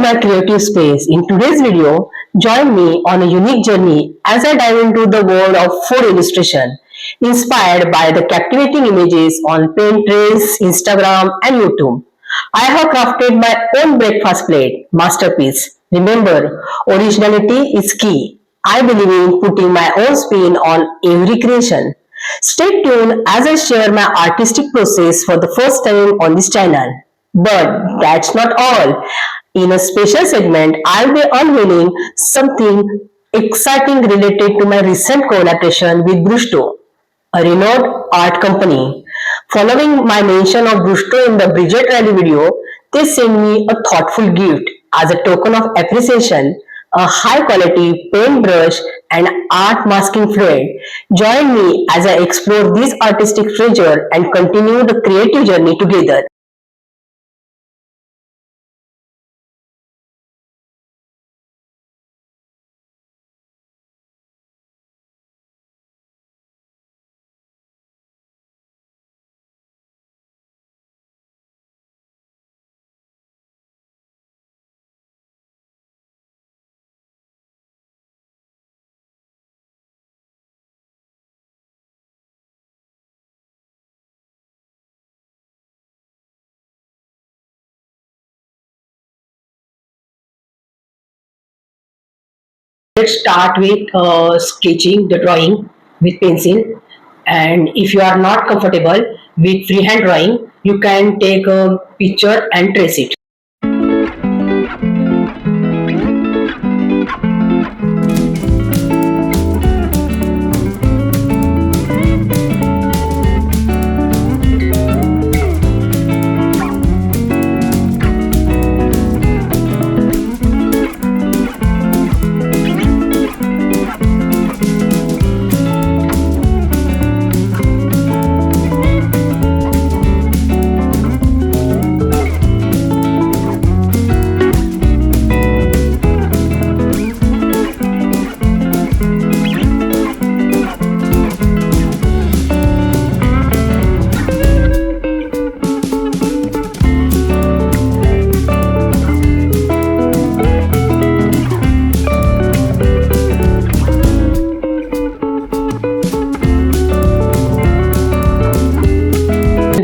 my creative space. In today's video, join me on a unique journey as I dive into the world of food illustration, inspired by the captivating images on Pinterest, Instagram, and YouTube. I have crafted my own breakfast plate masterpiece. Remember, originality is key. I believe in putting my own spin on every creation. Stay tuned as I share my artistic process for the first time on this channel. But that's not all. In a special segment, I'll be unveiling something exciting related to my recent collaboration with Brusto, a renowned art company. Following my mention of Brusto in the Bridget Rally video, they sent me a thoughtful gift as a token of appreciation, a high quality paintbrush and art masking fluid. Join me as I explore this artistic treasure and continue the creative journey together. Let's start with sketching the drawing with pencil, and if you are not comfortable with freehand drawing, you can take a picture and trace it.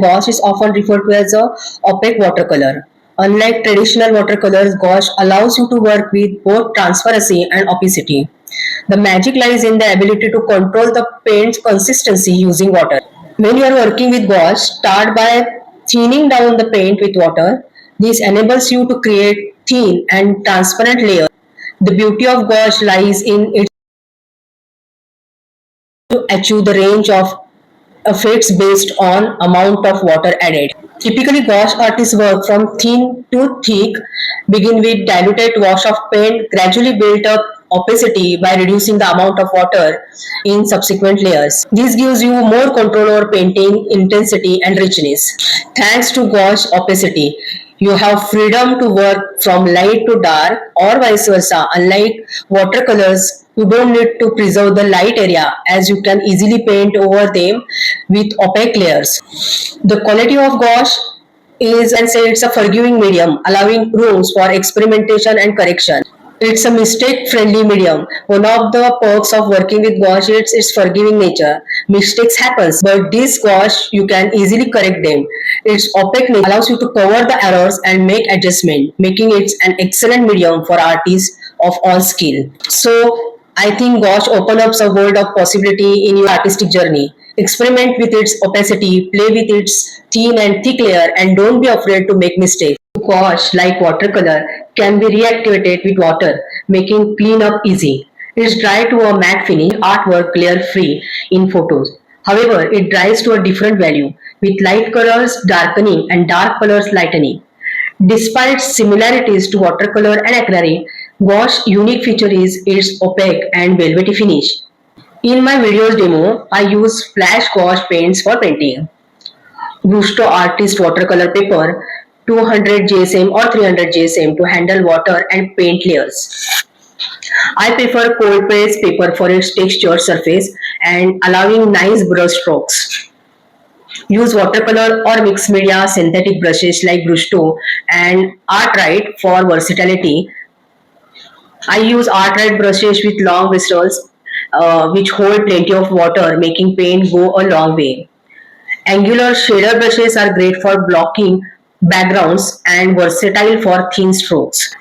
Gouache is often referred to as a opaque watercolor. Unlike traditional watercolors, gouache allows you to work with both transparency and opacity. The magic lies in the ability to control the paint's consistency using water. When you are working with gouache, start by thinning down the paint with water. This enables you to create thin and transparent layers. The beauty of gouache lies in its to achieve the range of effects based on amount of water added. Typically, gouache artists work from thin to thick, begin with diluted wash of paint, gradually build up opacity by reducing the amount of water in subsequent layers. This gives you more control over painting intensity and richness. Thanks to gouache opacity, you have freedom to work from light to dark or vice versa. Unlike watercolors, you don't need to preserve the light area as you can easily paint over them with opaque layers. The quality of gouache is, and say, it's a forgiving medium, allowing rooms for experimentation and correction. It's a mistake-friendly medium. One of the perks of working with gouache is its forgiving nature. Mistakes happen, but this gouache you can easily correct them. Its opaque nature allows you to cover the errors and make adjustments, making it an excellent medium for artists of all skill. So I think gouache opens up a world of possibility in your artistic journey. Experiment with its opacity, play with its thin and thick layer, and don't be afraid to make mistakes. Gouache, like watercolor, can be reactivated with water, making cleanup easy. It's dry to a matte finish, artwork glare free in photos. However, it dries to a different value, with light colors darkening and dark colors lightening. Despite similarities to watercolor and acrylic, gouache's unique feature is its opaque and velvety finish. In my videos demo, I use flash gouache paints for painting. Brusto Artist watercolor paper, 200 GSM or 300 GSM to handle water and paint layers. I prefer cold pressed paper for its textured surface and allowing nice brush strokes. Use watercolor or mixed media synthetic brushes like Brushto and Artrite for versatility. I use Artrite brushes with long bristles which hold plenty of water, making paint go a long way. Angular shader brushes are great for blocking backgrounds and versatile for thin strokes.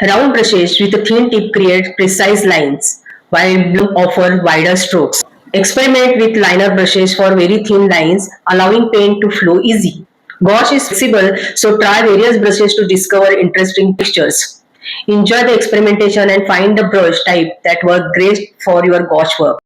Round brushes with a thin tip create precise lines, while blue offer wider strokes. Experiment with liner brushes for very thin lines, allowing paint to flow easy. Gouache is flexible, so try various brushes to discover interesting textures. Enjoy the experimentation and find the brush type that works great for your gouache work.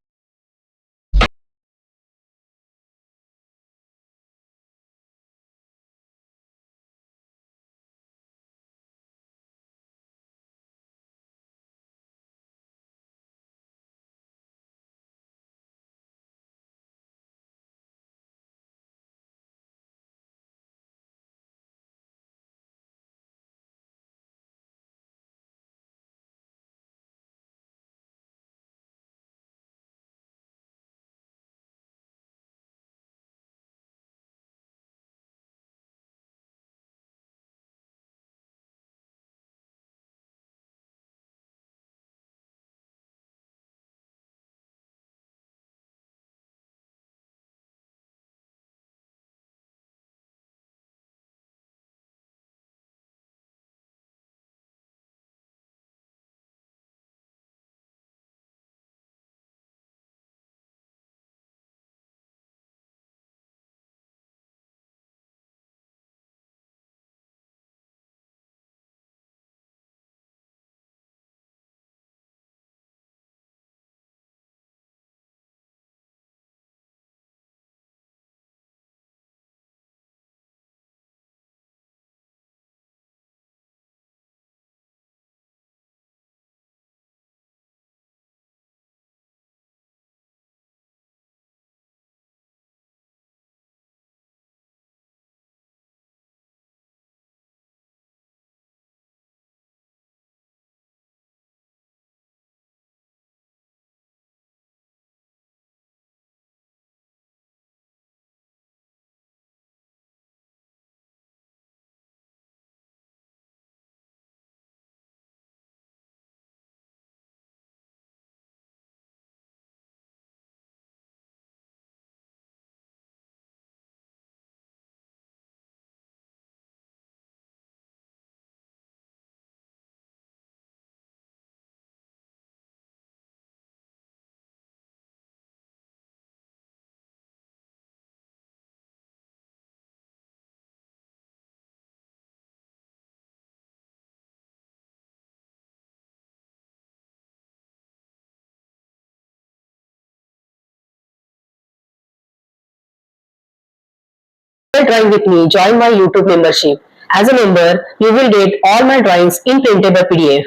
Drawing with me, join my YouTube membership. As a member, you will get all my drawings in printable PDF,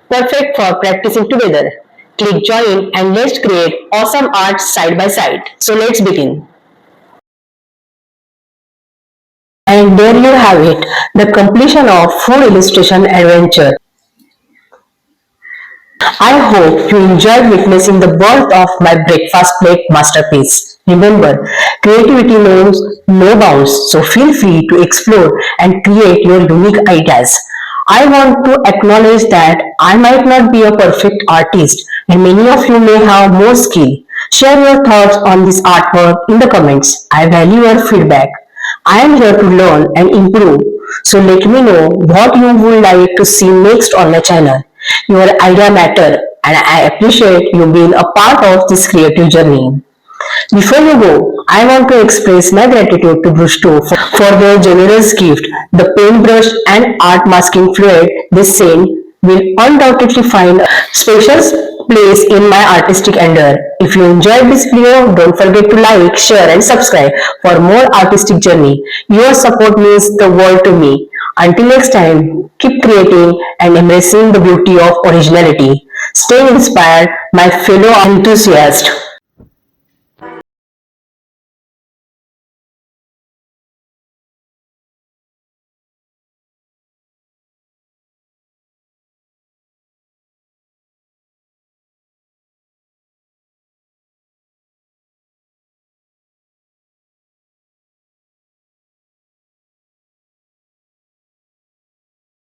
perfect for practicing together. Click join and let's create awesome art side by side. So let's begin. And there you have it, the completion of food illustration adventure. I hope you enjoyed witnessing the birth of my breakfast plate masterpiece. Remember, creativity knows no bounds, so feel free to explore and create your unique ideas. I want to acknowledge that I might not be a perfect artist, and many of you may have more skill. Share your thoughts on this artwork in the comments. I value your feedback. I am here to learn and improve. So let me know what you would like to see next on my channel. Your idea matter and I appreciate you being a part of this creative journey. Before you go, I want to express my gratitude to Brushto for their generous gift. The paintbrush and art masking fluid they sent will undoubtedly find a special place in my artistic endeavor. If you enjoyed this video, don't forget to like, share and subscribe for more artistic journey. Your support means the world to me. Until next time, keep creating and embracing the beauty of originality. Stay inspired, my fellow enthusiasts.